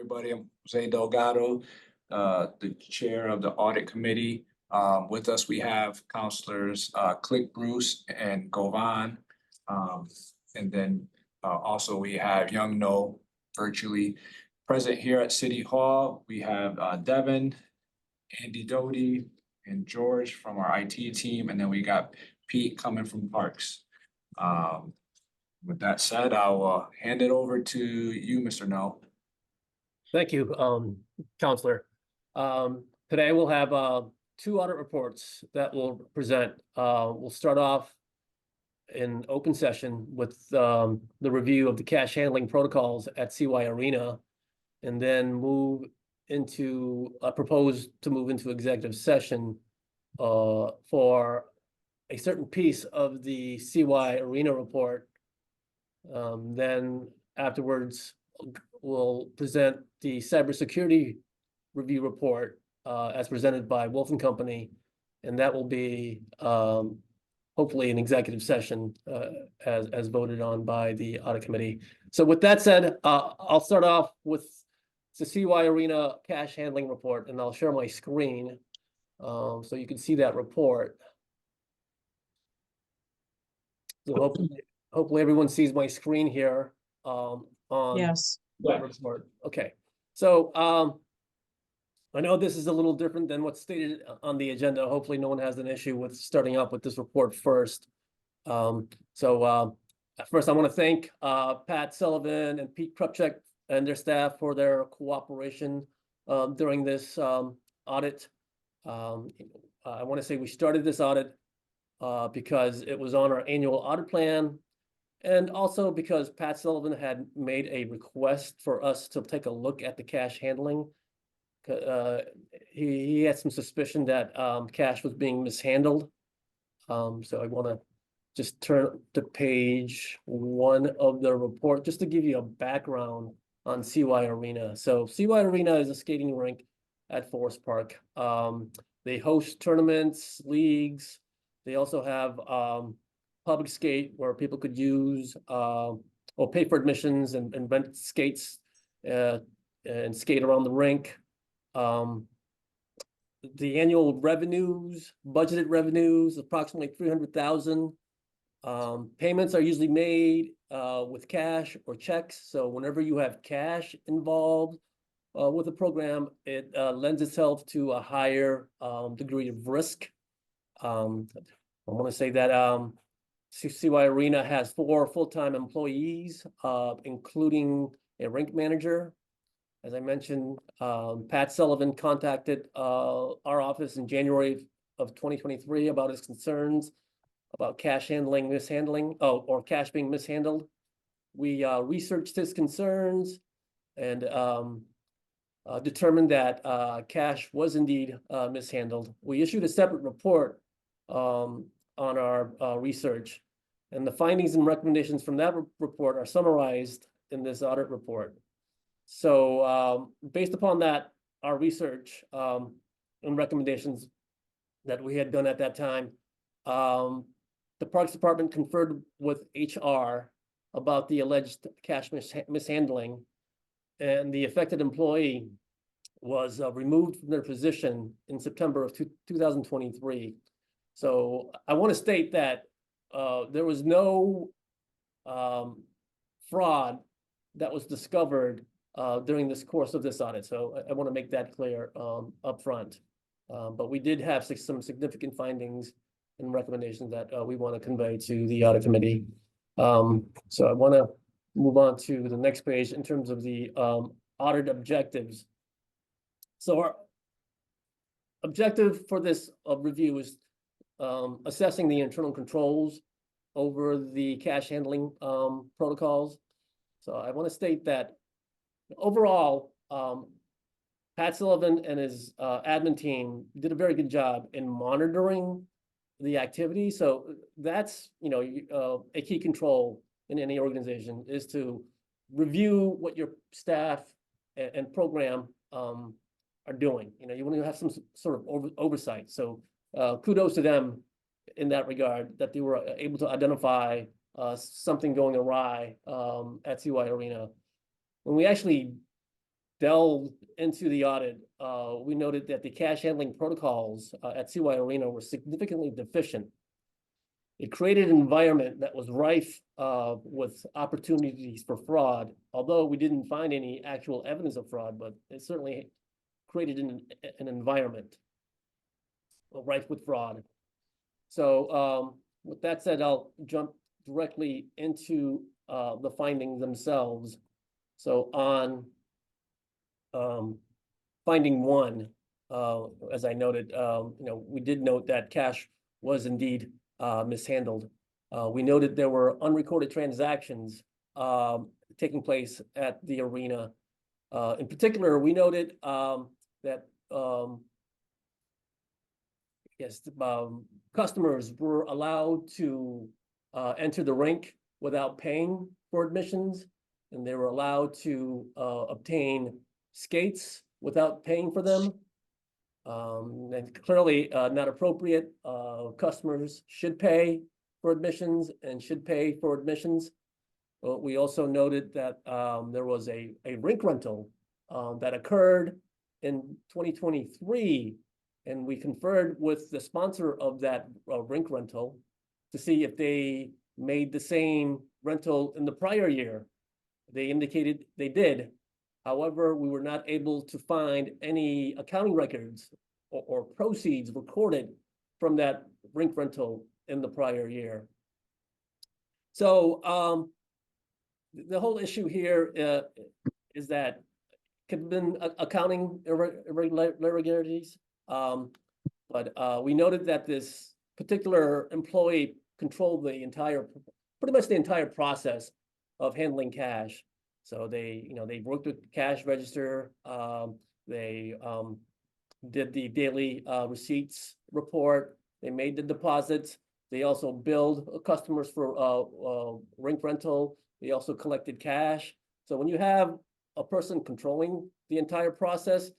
everybody. I'm Jose Delgado, the chair of the audit committee. With us, we have counselors, Click Bruce and Govan. And then, also we have Young No virtually present here at City Hall. We have, Devin, Andy Doty, and George from our IT team, and then we got Pete coming from Parks. With that said, I'll hand it over to you, Mr. No. Thank you, Counselor. Today we'll have two audit reports that we'll present. We'll start off in open session with the review of the cash handling protocols at CY Arena, and then propose to move into executive session for a certain piece of the CY Arena report. Then afterwards, we'll present the cybersecurity review report as presented by Wolf and Company, and that will be hopefully an executive session as voted on by the audit committee. So with that said, I'll start off with the CY Arena cash handling report, and I'll share my screen so you can see that report. So hopefully everyone sees my screen here on Yes. that report. Okay, so I know this is a little different than what's stated on the agenda. Hopefully no one has an issue with starting up with this report first. First I want to thank Pat Sullivan and Pete Krupchak and their staff for their cooperation during this audit. I want to say we started this audit because it was on our annual audit plan, and also because Pat Sullivan had made a request for us to take a look at the cash handling. He had some suspicion that cash was being mishandled. So I want to just turn to page 1 of the report just to give you a background on CY Arena. So CY Arena is a skating rink at Forest Park. They host tournaments, leagues. They also have public skate where people could use or pay for admissions and rent skates and skate around the rink. The annual revenues, budgeted revenues, approximately $300,000. Payments are usually made with cash or checks. So whenever you have cash involved with a program, it lends itself to a higher degree of risk. I want to say that CY Arena has 4 full-time employees, including a rink manager. As I mentioned, Pat Sullivan contacted our office in January of 2023 about his concerns about cash mishandling, or cash being mishandled. We researched his concerns and determined that cash was indeed mishandled. We issued a separate report on our research, and the findings and recommendations from that report are summarized in this audit report. So based upon that, our research and recommendations that we had done at that time, the Parks Department conferred with HR about the alleged cash mishandling, and the affected employee was removed from their position in September of 2023. So I want to state that there was no fraud that was discovered during this course of this audit. So I want to make that clear up front. But we did have some significant findings and recommendations that we want to convey to the audit committee. So I want to move on to the next page in terms of the audit objectives. So our objective for this review is assessing the internal controls over the cash handling protocols. So I want to state that overall, Pat Sullivan and his admin team did a very good job in monitoring the activity. So that's, a key control in any organization, is to review what your staff and program are doing. You want to have some sort of oversight. So kudos to them in that regard, that they were able to identify something going awry at CY Arena. When we actually delved into the audit, we noted that the cash handling protocols at CY Arena were significantly deficient. It created an environment that was rife with opportunities for fraud, although we didn't find any actual evidence of fraud, but it certainly created an environment rife with fraud. So with that said, I'll jump directly into the findings themselves. So on finding one, as I noted, we did note that cash was indeed mishandled. We noted there were unrecorded transactions taking place at the arena. In particular, we noted that customers were allowed to enter the rink without paying for admissions, and they were allowed to obtain skates without paying for them. And clearly not appropriate. Customers should pay for admissions and should pay for admissions. But we also noted that there was a rink rental that occurred in 2023, and we conferred with the sponsor of that rink rental to see if they made the same rental in the prior year. They indicated they did. However, we were not able to find any accounting records or proceeds recorded from that rink rental in the prior year. So the whole issue here is that could have been accounting irregularities. But we noted that this particular employee controlled pretty much the entire process of handling cash. So they worked with the cash register. They did the daily receipts report. They made the deposits. They also billed customers for rink rental. They also collected cash. So when you have a person controlling the entire process,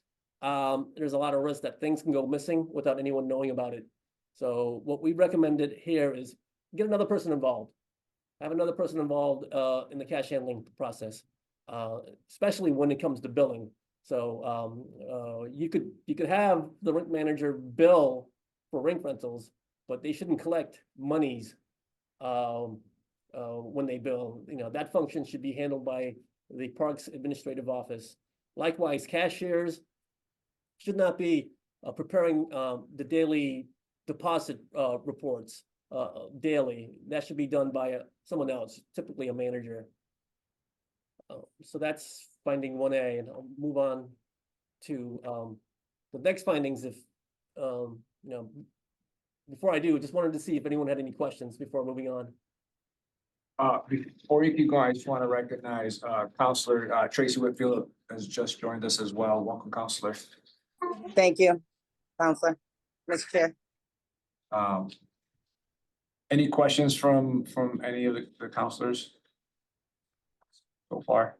there's a lot of risk that things can go missing without anyone knowing about it. So what we recommended here is get another person involved. Have another person involved in the cash handling process, especially when it comes to billing. So you could have the rink manager bill for rink rentals, but they shouldn't collect monies when they bill. That function should be handled by the Parks Administrative Office. Likewise, cashiers should not be preparing the daily deposit reports daily. That should be done by someone else, typically a manager. So that's finding 1A, and I'll move on to the next findings. If before I do, just wanted to see if anyone had any questions before moving on. Before you keep going, I just want to recognize Counselor Tracy Whitfield has just joined us as well. Welcome, Counselor. Thank you, Counselor, Mr. Chair. Any questions from any of the counselors so far?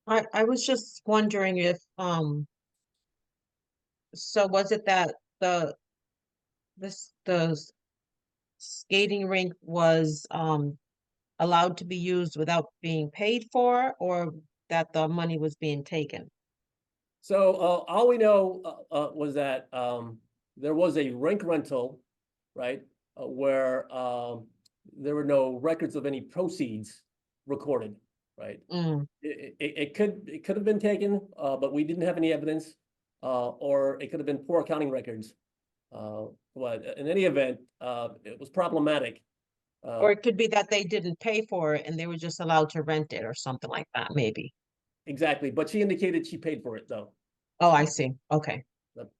I was just wondering if, so was it that the skating rink was, allowed to be used without being paid for, or that the money was being taken? So all we know was that there was a rink rental, right, where there were no records of any proceeds recorded, right? It could have been taken, but we didn't have any evidence, or it could have been poor accounting records. But in any event, it was problematic. Or it could be that they didn't pay for it and they were just allowed to rent it or something like that, maybe. Exactly, but she indicated she paid for it, though. Oh, I see. Okay. Yep.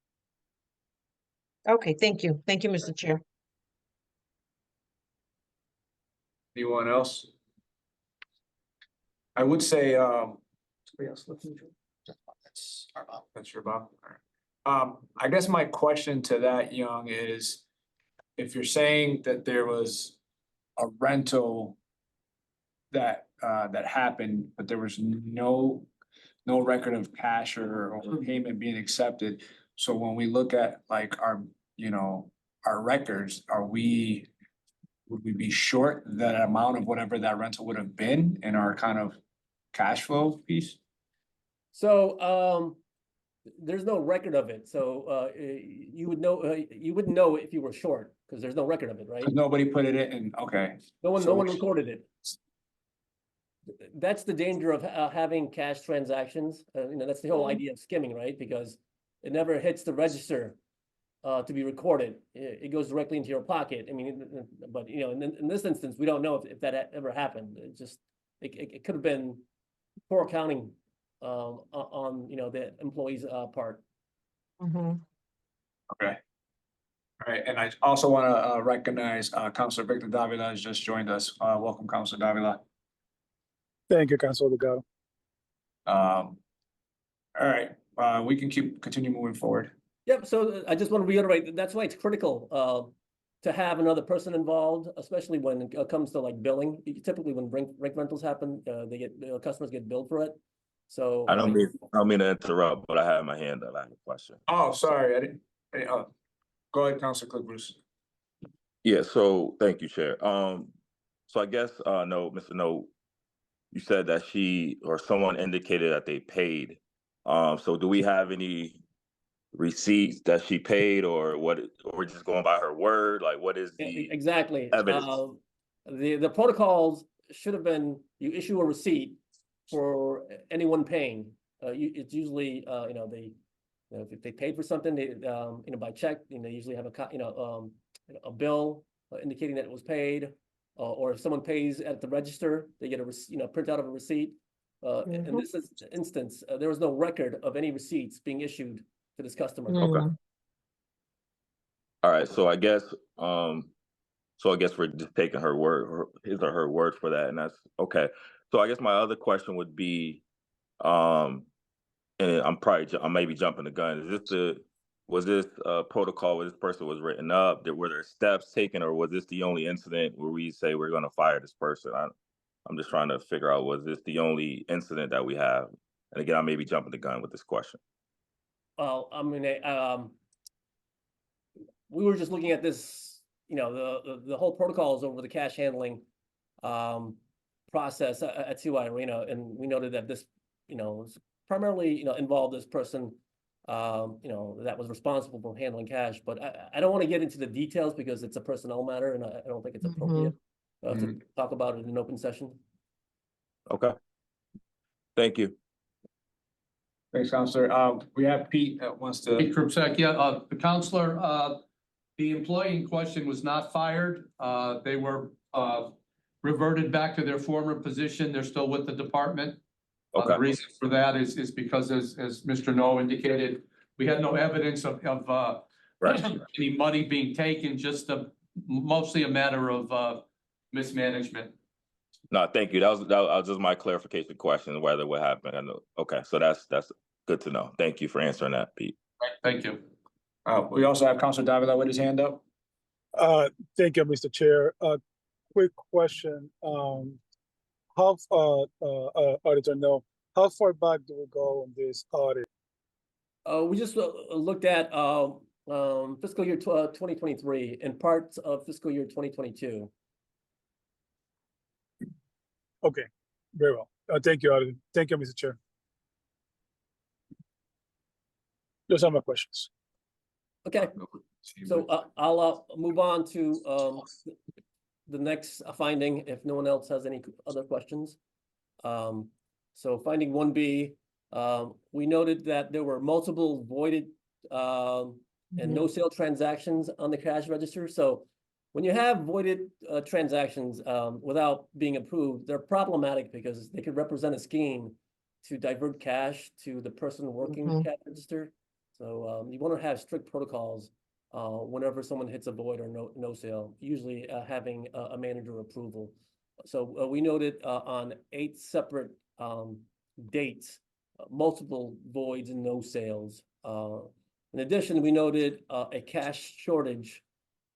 Okay, thank you. Thank you, Mr. Chair. Anyone else? I would say, somebody else looking? That's your Bob. All right. I guess my question to that, Young, is if you're saying that there was a rental that happened, but there was no record of cash or payment being accepted. So when we look at like our records, would we be short that amount of whatever that rental would have been in our kind of cash flow piece? So, there's no record of it, so, you would know, you wouldn't know if you were short, because there's no record of it, right? 'Cause nobody put it in, okay. No So one we- recorded it. That's the danger of having cash transactions, that's the whole Mhm. idea of skimming, right? Because it never hits the register to be recorded. It goes directly into your pocket. I mean, but in this instance, we don't know if that ever happened. It could have been poor accounting on the employee's part. Mhm. Okay. All right, and I also want to recognize Counselor Victor Davila has just joined us. Welcome, Counselor Davila. Thank you, Councilor Delgado. All right, we can continue moving forward. Yep, so I just want to reiterate, that's why it's critical to have another person involved, especially when it comes to like billing. Typically, when rink rentals happen, customers get billed for it. So I don't mean to interrupt, but I have my hand up. I have a question. Oh, sorry, I didn't, go ahead, Counselor Cliff Bruce. Yeah, so thank you, Chair. So I guess no, Mr. No, you said that she or someone indicated that they paid. So do we have any receipts that she paid, or what, or we're just going by her word? Like, what is the exactly. evidence? The protocols should have been, you issue a receipt for anyone paying. It's usually, if they paid for something, they, by check, they usually have a bill indicating that it was paid. Or if someone pays at the register, they get a printout of a receipt. In this instance, there was no record of any receipts being issued to this customer. Okay. All right, so I guess we're just taking her word, his or her word for that, and that's okay. So I guess my other question would be, and I may be jumping the gun. Was this protocol where this person was written up? Were there steps taken, or was this the only incident where we say we're going to fire this person? I'm just trying to figure out, was this the only incident that we have? And again, I may be jumping the gun with this question. Well, I mean, we were just looking at this, the whole protocols over the cash handling process at CY Arena, and we noted that this, primarily, involved this person, that was responsible for handling cash. But I don't want to get into the details because it's a personnel matter, and I don't think it's appropriate to talk about it in an open session. Okay. Thank you. Thanks, Counselor. We have Pete that wants to. Pete Krupsek, yeah, the counselor, the employee in question was not fired. They were reverted back to their former position. They're still with the department. Okay. The reason for that is because as Mr. No indicated, we had no evidence of Right. any money being taken, just mostly a matter of mismanagement. No, thank you. That was just my clarification question, whether what happened. I know. Okay, so that's good to know. Thank you for answering that, Pete. Thank you. We also have Counselor Davila with his hand up. Thank you, Mr. Chair. Quick question. How Auditor No, how far back do we go on this audit? We just looked at fiscal year 2023 and parts of fiscal year 2022. Okay, very well. Thank you, Auditor. Thank you, Mr. Chair. Those are my questions. Okay, so I'll move on to the next finding if no one else has any other questions. So finding 1B, we noted that there were multiple voided and no sale transactions on the cash register. So when you have voided transactions without being approved, they're problematic because they could represent a scheme to divert cash to the person working the cash register. So you want to have strict protocols whenever someone hits a void or no sale, usually having a manager approval. So we noted on 8 separate dates, multiple voids and no sales. In addition, we noted a cash shortage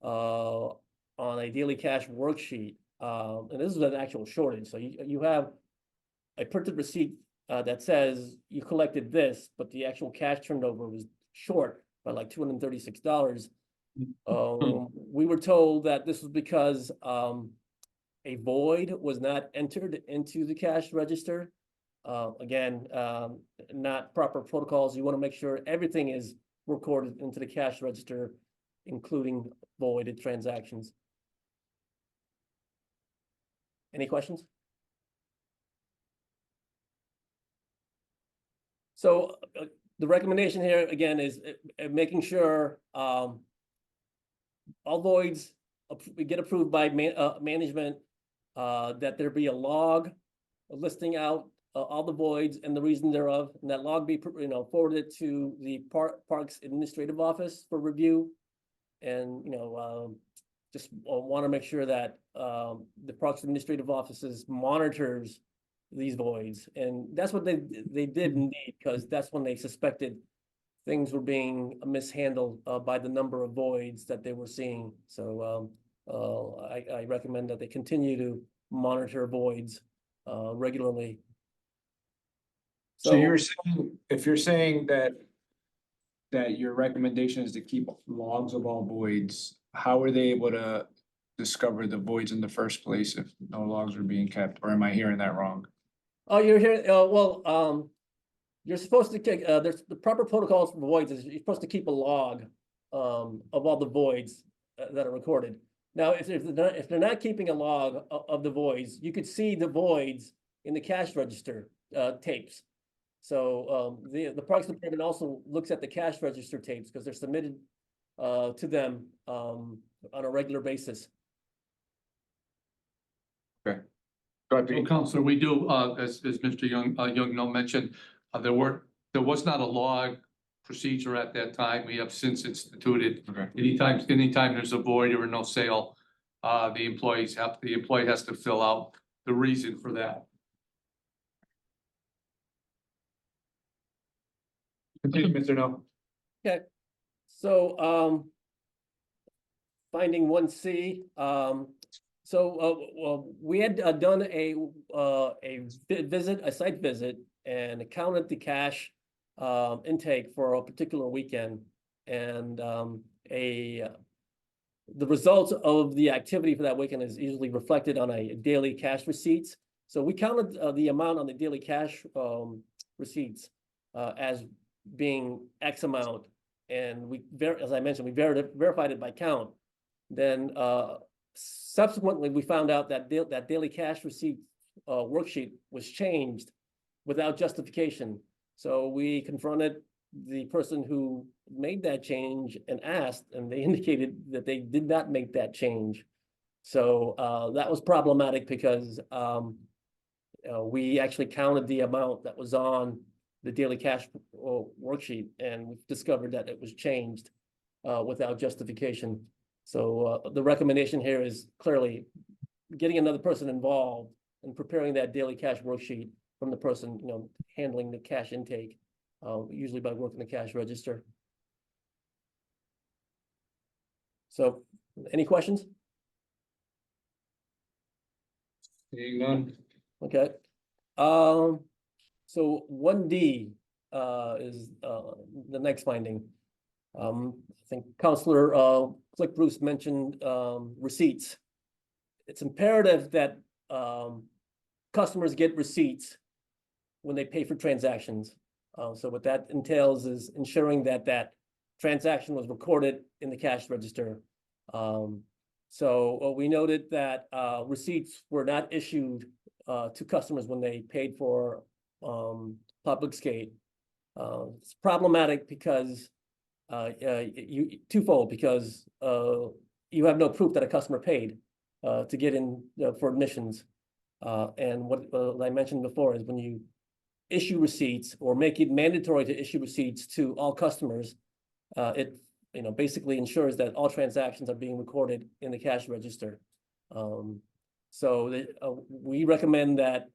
on a daily cash worksheet. And this is an actual shortage. So you have a printed receipt that says you collected this, but the actual cash turned over was short by like $236. We were told that this was because a void was not entered into the cash register. Again, not proper protocols. You want to make sure everything is recorded into the cash register, including voided transactions. Any questions? So the recommendation here again is making sure all voids get approved by management, that there be a log listing out all the voids and the reason thereof, and that log be forwarded to the Parks Administrative Office for review. And just want to make sure that the Parks Administrative Offices monitors these voids, and that's what they did indeed, because that's when they suspected things were being mishandled by the number of voids that they were seeing. So I recommend that they continue to monitor voids regularly. So you're saying, if you're saying that your recommendation is to keep logs of all voids, how were they able to discover the voids in the first place if no logs were being kept, or am I hearing that wrong? Oh, you're here, you're supposed to take, there's the proper protocols for voids is you're supposed to keep a log of all the voids that are recorded. Now, if they're not keeping a log of the voids, you could see the voids in the cash register tapes. So the Parks Department also looks at the cash register tapes because they're submitted to them on a regular basis. Okay. Go ahead, So, Pete. Counselor, we do, as Mr. Young mentioned, there was not a log procedure at that time. We have since instituted. Okay. Anytime there's a void or no sale, the employee has to fill out the reason for that. Continue, Mr. No. Okay, so finding 1C, we had done a site visit and counted the cash intake for a particular weekend, and the results of the activity for that weekend is usually reflected on a daily cash receipts. So we counted the amount on the daily cash receipts as being X amount, and as I mentioned, we verified it by count. Then subsequently, we found out that that daily cash receipt worksheet was changed without justification. So we confronted the person who made that change and asked, and they indicated that they did not make that change. So that was problematic because we actually counted the amount that was on the daily cash worksheet, and we discovered that it was changed without justification. So the recommendation here is clearly getting another person involved and preparing that daily cash worksheet from the person, handling the cash intake, usually by working the cash register. So, any questions? Seeing none. Okay. So 1D is the next finding. I think Counselor Click Bruce mentioned receipts. It's imperative that customers get receipts when they pay for transactions. So what that entails is ensuring that that transaction was recorded in the cash register. So we noted that receipts were not issued to customers when they paid for public skate. It's problematic because twofold, because you have no proof that a customer paid to get in for admissions. And what I mentioned before is when you issue receipts or make it mandatory to issue receipts to all customers, it basically ensures that all transactions are being recorded in the cash register. So we recommend that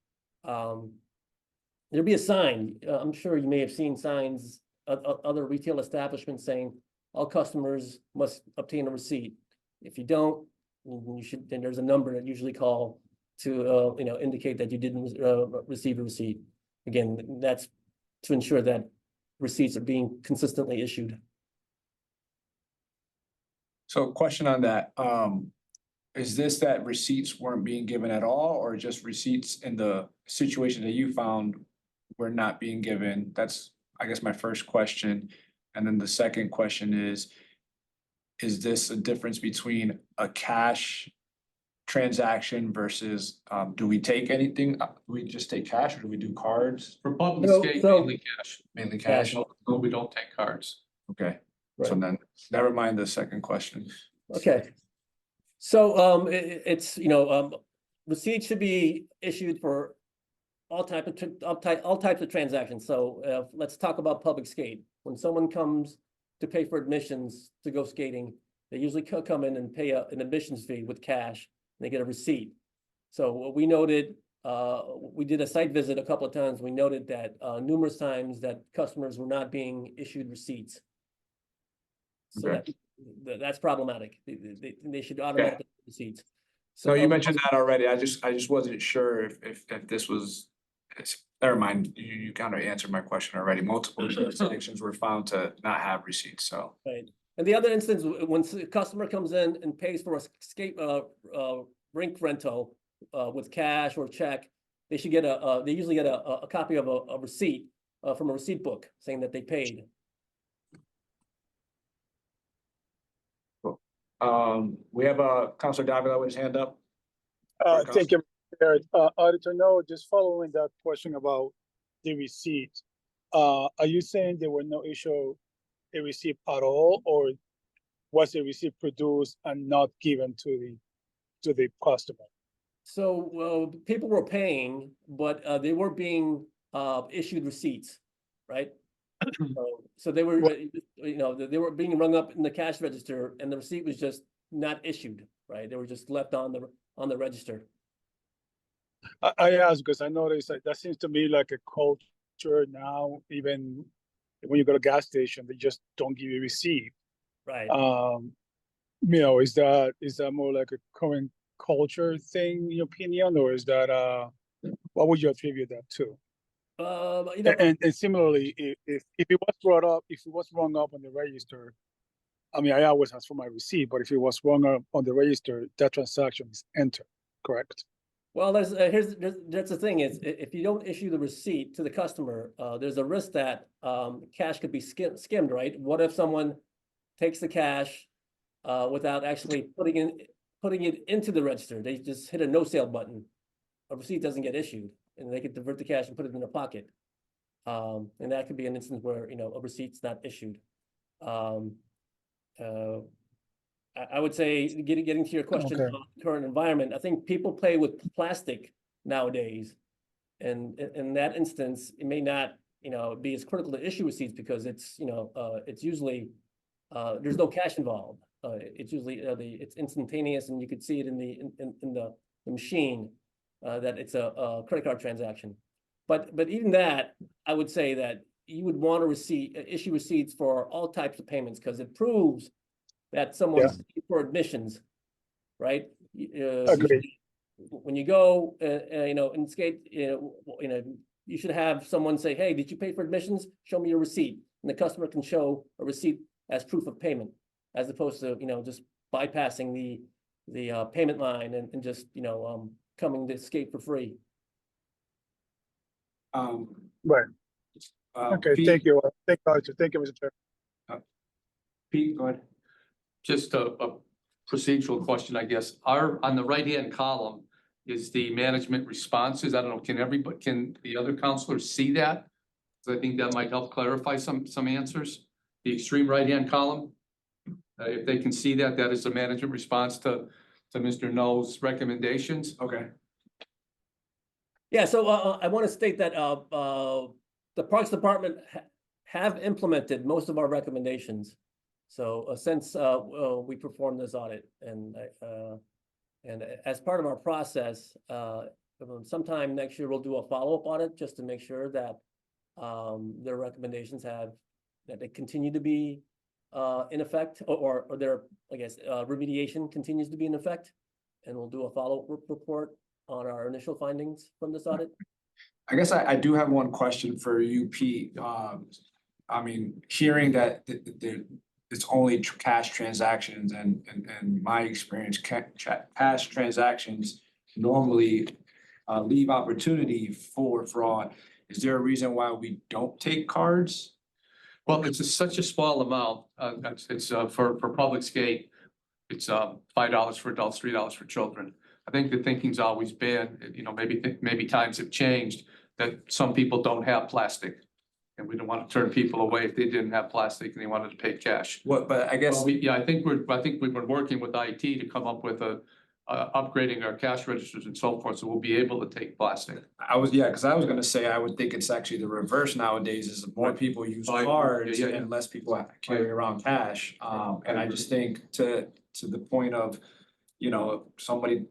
there be a sign. I'm sure you may have seen signs at other retail establishments saying all customers must obtain a receipt. If you don't, then there's a number that usually call to indicate that you didn't receive a receipt. Again, that's to ensure that receipts are being consistently issued. So question on that, is this that receipts weren't being given at all, or just receipts in the situation that you found we're not being given? That's, I guess, my first question. And then the second question is this a difference between a cash transaction versus, do we take anything? Do we just take cash or do we do cards? For public No, skate, so- mainly cash. Mainly cash? No, we don't take cards. Okay, so Right. then, never mind the second question. Okay. So, it's, receipts should be issued for all types of transactions. So, let's talk about public skate. When someone comes to pay for admissions to go skating, they usually come in and pay an admissions fee with cash. And they get a receipt. So what we noted, we did a site visit a couple of times. We noted that numerous times that customers were not being issued receipts. So Okay. that's problematic. They should automatically get receipts. So you um, mentioned that already. I just wasn't sure if this was, never mind, you kind of answered my question already. Multiple jurisdictions were found to not have receipts, so. Right. And the other instance, when a customer comes in and pays for a skate rink rental with cash or check, they should get they usually get a copy of a receipt from a receipt book saying that they paid. We have Counselor Davila with his hand up. Thank you, Chair. Auditor, no, just following that question about the receipt. Are you saying there were no issue a receipt at all, or was a receipt produced and not given to the customer? So people were paying, but they were being issued receipts, right? So they were, they were being rung up in the cash register, and the receipt was just not issued, right? They were just left on the register. I ask because I noticed that seems to me like a culture now. Even when you go to a gas station, they just don't give you a receipt. Right. Is that more like a current culture thing, in your opinion, or is that what would you attribute that to? And similarly, if it was brought up, if it was rung up on the register, I mean, I always ask for my receipt, but if it was rung up on the register, that transaction is entered, correct? Well, that's the thing is, if you don't issue the receipt to the customer, there's a risk that cash could be skimmed, right? What if someone takes the cash without actually putting it into the register? They just hit a no sale button. A receipt doesn't get issued, and they could divert the cash and put it in their pocket. And that could be an instance where a receipt's not issued. I would say, getting to your question Okay. about the current environment, I think people play with plastic nowadays. And in that instance, it may not, be as critical to issue receipts because it's usually, there's no cash involved. It's usually, it's instantaneous, and you could see it in the machine, that it's a credit card transaction. But even that, I would say that you would want to issue receipts for all types of payments, because it proves that someone's paid for admissions, right? Agreed. When you go, in skate, you should have someone say, "Hey, did you pay for admissions? Show me your receipt." And the customer can show a receipt as proof of payment, as opposed to, just bypassing the payment line and just, coming to skate for free. Right. Okay. Pete, Thank you. Thank you, Mr. Chair. Pete, go ahead. Just a procedural question, I guess. On the right-hand column is the management responses. I don't know, can the other counselors see that? So I think that might help clarify some answers. The extreme right-hand column, if they can see that is the management response to Mr. No's recommendations. Okay. Yeah, so I want to state that the Parks Department have implemented most of our recommendations. So since we performed this audit, and as part of our process, sometime next year we'll do a follow-up audit just to make sure that their recommendations that they continue to be in effect, or their, I guess, remediation continues to be in effect, and we'll do a follow-up report on our initial findings from this audit. I guess I do have one question for you, Pete. I mean, hearing that it's only cash transactions, and my experience, cash transactions normally leave opportunity for fraud. is there a reason why we don't take cards? Well, it's such a small amount, it's for public skate. It's $5 for adults, $3 for children. I think the thinking's always been, you know, maybe times have changed, that some people don't have plastic. And we don't want to turn people away if they didn't have plastic and they wanted to pay cash. What, but I guess. Well, I think we've been working with IT to come up with upgrading our cash registers and so forth, so we'll be able to take plastic. Cause I was gonna say, I would think it's actually the reverse nowadays, is more people use Oh, yeah, cards yeah, yeah. and less people carry around cash. And I just think to the point of, you know, if somebody,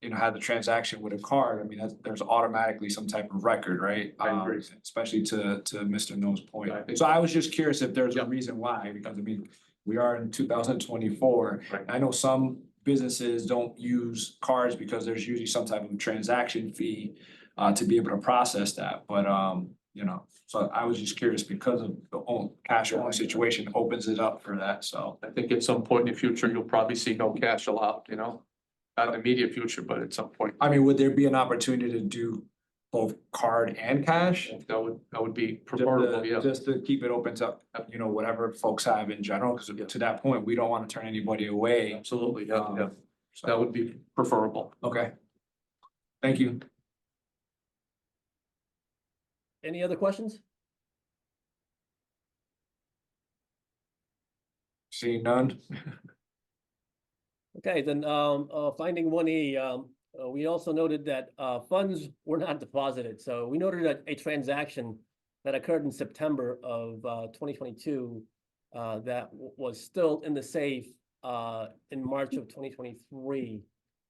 you know, had the transaction with a card, I mean, there's automatically some type of record, right? I agree. Especially to Mr. No's point. I think- So I was just curious if there's a Yeah. reason why, because I mean, we are in 2024. Right. I know some businesses don't use cards because there's usually some type of transaction fee to be able to process that, but you know, so I was just curious because of the own cash only situation opens it up for that, so. I think at some point in the future, you'll probably see no cash allowed, you know? Not in the immediate future, but at some point. I mean, would there be an opportunity to do both card and cash? That would be Just preferable, to- yeah. Just to keep it open to, you know, whatever folks have in general, because to that point, we don't want to turn anybody away. Absolutely, yeah, yeah. So, That would be preferable. okay. Thank you. Any other questions? Seeing none? Okay, then, finding 1E, we also noted that, funds were not deposited, so we noted that a transaction that occurred in September of, 2022, that was still in the safe, in March of 2023.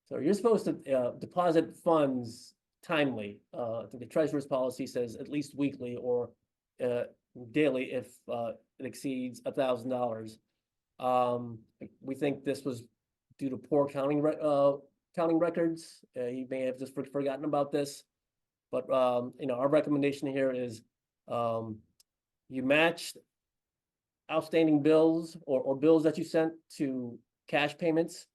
So you're supposed to, deposit funds timely. I think the treasurer's policy says at least weekly or, daily if, it exceeds $1,000. We think this was due to poor counting records. You may have just forgotten about this. But, you know, our recommendation here is, you match outstanding bills or bills that you sent to cash payments.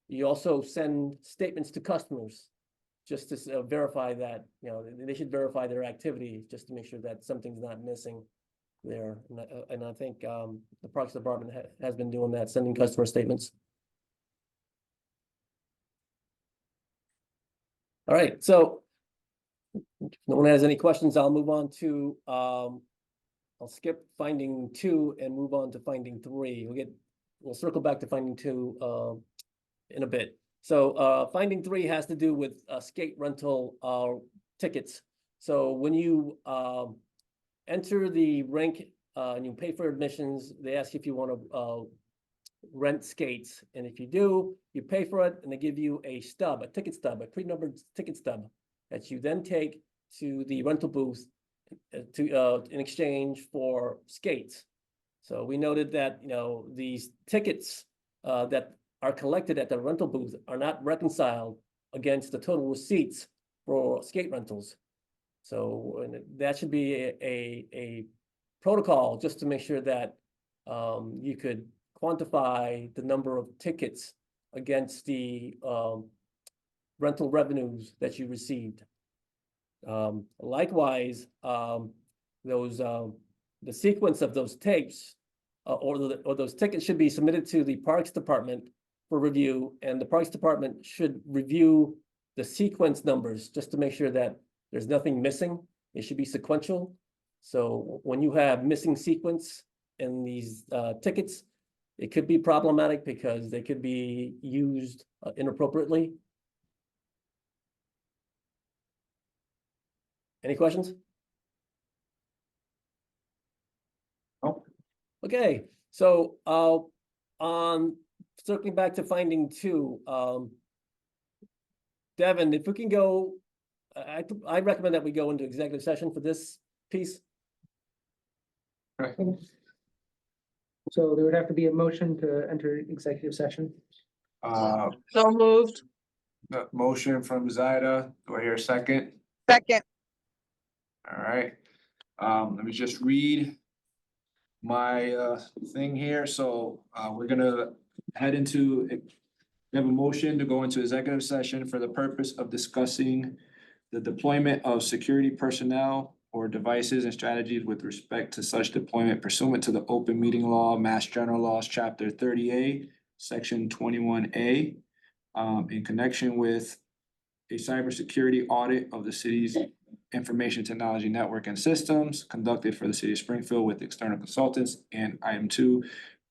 You also send statements to customers just to verify that, you know, they should verify their activity just to make sure that something's not missing there. And I think, the Parks Department has been doing that, sending customer statements. All right, so if no one has any questions, I'll move on to, I'll skip finding 2 and move on to finding 3. We'll circle back to finding 2, in a bit. So, finding 3 has to do with, skate rental, tickets. So when you, enter the rink, and you pay for admissions, they ask you if you want to, rent skates, and if you do, you pay for it, and they give you a stub, a ticket stub, a pre-numbered ticket stub that you then take to the rental booth in exchange for skates. So we noted that, you know, these tickets that are collected at the rental booth are not reconciled against the total receipts for skate rentals. So that should be a protocol just to make sure that you could quantify the number of tickets against the rental revenues that you received. Likewise, the sequence of those tapes or those tickets should be submitted to the Parks Department for review, and the Parks Department should review the sequence numbers just to make sure that there's nothing missing. It should be sequential. So when you have missing sequence in these tickets, it could be problematic because they could be used inappropriately. Any questions? No. Okay, so on circling back to finding 2, Devin, if we can go, I recommend that we go into executive session for this piece. Right. So there would have to be a motion to enter executive session. So moved. The motion from Zaida, do I hear a second? Second, All right, let me just read my thing here, so we're gonna head into, we have a motion to go into executive session for the purpose of discussing the deployment of security personnel or devices and strategies with respect to such deployment pursuant to the open meeting law, Mass General Laws, Chapter 30A, Section 21A, in connection with a cybersecurity audit of the city's information technology network and systems conducted for the city of Springfield with external consultants. And item 2,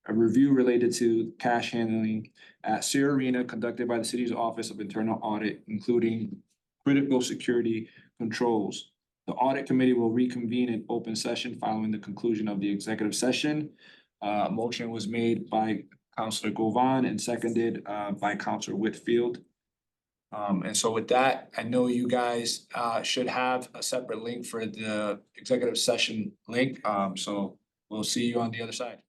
a review related to cash handling at Sierra Arena conducted by the city's Office of Internal Audit, including critical security controls. The audit committee will reconvene in open session following the conclusion of the executive session. Motion was made by Counselor Govan and seconded by Counselor Whitfield. And so with that, I know you guys should have a separate link for the executive session link. So we'll see you on the other side.